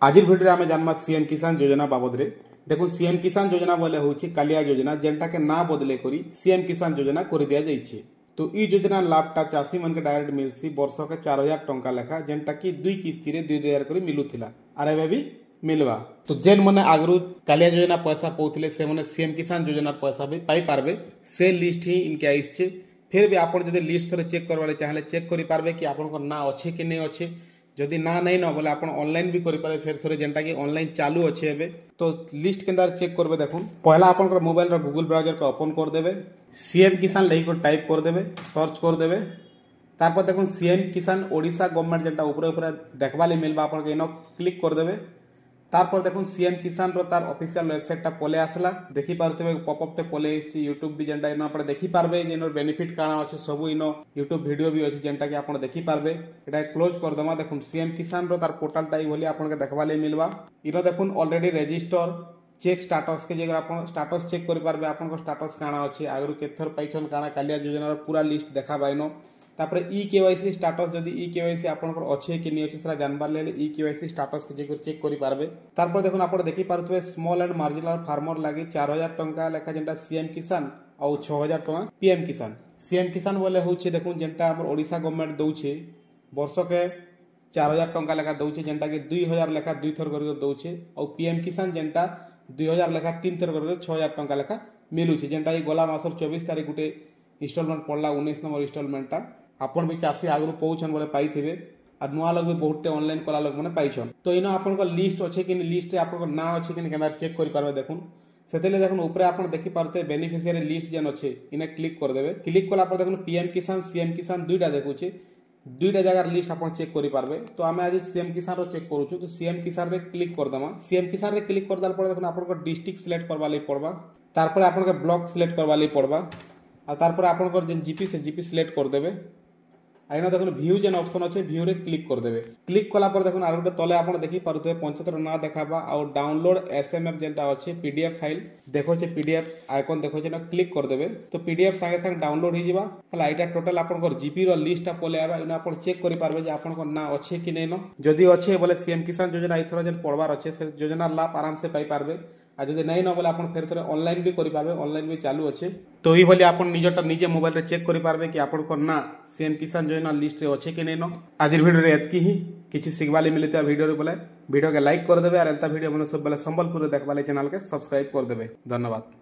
आज भिडियो आम जानमा सीएम किसान योजना बाबद रे। देखो सीएम किसान योजना बोले हूँ कालिया योजना जेनटा के ना बदले करी सीएम किसान योजना कर दिया जाइए। तो ई योजना लाभटा चाषी मन के डायरेक्ट मिलसी वर्ष के 4000 टंका लेखा जेनटा कि दुई किस्ती रे 2000 कर मिलूला आर एबे भी मिलवा। तो जेन मैंने आगरू कालिया योजना पैसा पाउथिले से मैंने सीएम किसान योजना पैसा भी पाई पारबे से लिस्ट ही इनके आइछे। फिर भी आप जब लिस्ट थोड़े चेक करवाले चाहे चेक करि पारबे कि आपन ना अच्छे कि नहीं अच्छे। जदि ना नहीं न बोले आप ऑनलाइन भी करि पारे फिर थोड़े जेनटा कि ऑनलाइन चालू अच्छे एबे। तो लिस्ट के अंदर चेक करबे देखुन पहला आपन मोबाइल रो गूगल ब्राउजर को ओपन कर देबे सीएम किसान लेहि को टाइप कर देबे सर्च कर देबे। तारपर देखुन सीएम किसान ओडिशा गवर्नमेंट जेनटा ऊपर ऊपर देखबा ले मिलबा आपन के इनो क्लिक कर देबे। तारपर देखुन सीएम किसान रो तार ऑफिशियल वेबसाइट टा पले आसला देखि पारथबे पॉपअप टे पले आसी यूट्यूब भी जेनटा इनो आपण देखि पारबे जेनर बेनिफिट काना अछि सब इनो यूट्यूब वीडियो भी अछि जेनटा कि आपण देखि पारबे। एटा क्लोज कर दमा देखुन सीएम किसान रो तार पोर्टल टाइ बोली आपण के देखबा ले मिलबा। इनो देखुन ऑलरेडी रजिस्टर चेक स्टेटस के जगह आपण स्टेटस चेक करि पारबे आपण को स्टेटस काना अछि आगरु केथर पाइछन काना कालिया योजना रो पूरा लिस्ट देखा बाइनो। तापर ई केवाईसी स्टेटस जदि ई केवाईसी आपनकर अच्छे कि नहीं अच्छे सेरा जानबार ले ई केवाईसी स्टेटस के जेकर चेक करि पारबे। तापर देखुन आपण देखि पारथबे स्मॉल एंड मार्जिनल फार्मर लागि 4000 टंका लेखा जेंटा सीएम किसान और 6000 टंका पीएम किसान। सीएम किसान बोले होछि देखुन जेंटा हमर ओडिशा गवर्नमेंट दउछे वर्ष के 4000 टंका लेखा दउछे जेंटा कि 2000 लेखा दुई थर कर दउछे और पीएम किसान जेंटा 2000 लेखा तीन थर कर 6000 टंका लेखा मिलुछे जेंटा कि गोला मासर 24 तारिख गुटे इंस्टॉलमेंट पड़ला 19 नंबर इंस्टॉलमेंट आपन भी चाषी आगु पौछन बोले पाइथिबे और नुआ लोग भी बहुते ऑनलाइन कला लोग माने पाइछन। तो इनो आपन को लिस्ट अच्छे कि लिस्ट रे आपन को ना अच्छे कि केना चेक करि पारबे देखुन सेतेले देखुन ऊपर आपन देखि पारते बेनिफिशियरी लिस्ट जेन अच्छे इने क्लिक कर देबे। क्लिक कला पर देखुन पीएम किसान सीएम किसान दुईटा देखुचे दुईटा जगह लिस्ट आपन चेक करि पारबे। तो आमे आज सीएम किसान रो चेक करूछु तो सीएम किसान रे क्लिक कर दमा। सीएम किसान रे क्लिक कर दाल पर देखुन आपन को डिस्ट्रिक्ट सिलेक्ट करबा ले पड़बा तार पर आपन के ब्लॉक सिलेक्ट करबा ले पड़बा और तार पर आपन को जेन जीपी से जीपी सिलेक्ट कर देबे। आइना देखुन व्यू जेन ऑप्शन अच्छे व्यू रे क्लिक कर देबे। क्लिक कला पर देखुन आर गोटे तले आपन देखि पारुते पंचायतर ना देखाबा और डाउनलोड एसएमएफ जेनटा अच्छे पीडीएफ फाइल देखो छे पीडीएफ आइकन देखो छे ना क्लिक कर देबे। तो पीडीएफ संगे संग डाउनलोड हो जिबा हला एटा टोटल आपन को जीपी रो लिस्ट पले आबा इना आपन चेक करि पारबे जे आपन को ना अच्छे कि नै न। जदि अच्छे बोले सीएम किसान योजना इथरो जेन पड़वार अच्छे से योजना लाभ आराम से पाई पारबे आ जदि नहीं न बोले आपन फेर थोड़े ऑनलाइन भी करि पारबे ऑनलाइन भी चालू अच्छे। तो ई बोली आपन निजटा निजे मोबाइल रे चेक करि पारबे कि आपन को ना सीएम किसान योजना लिस्ट रे अच्छे कि नै न। आज वीडियो रे एतकी ही किछि सिखबा ले मिलते वीडियो रे बोले वीडियो के लाइक कर देबे और एंता वीडियो बने सब बोले संबलपुर देखबा ले चैनल के सब्सक्राइब कर देबे। धन्यवाद।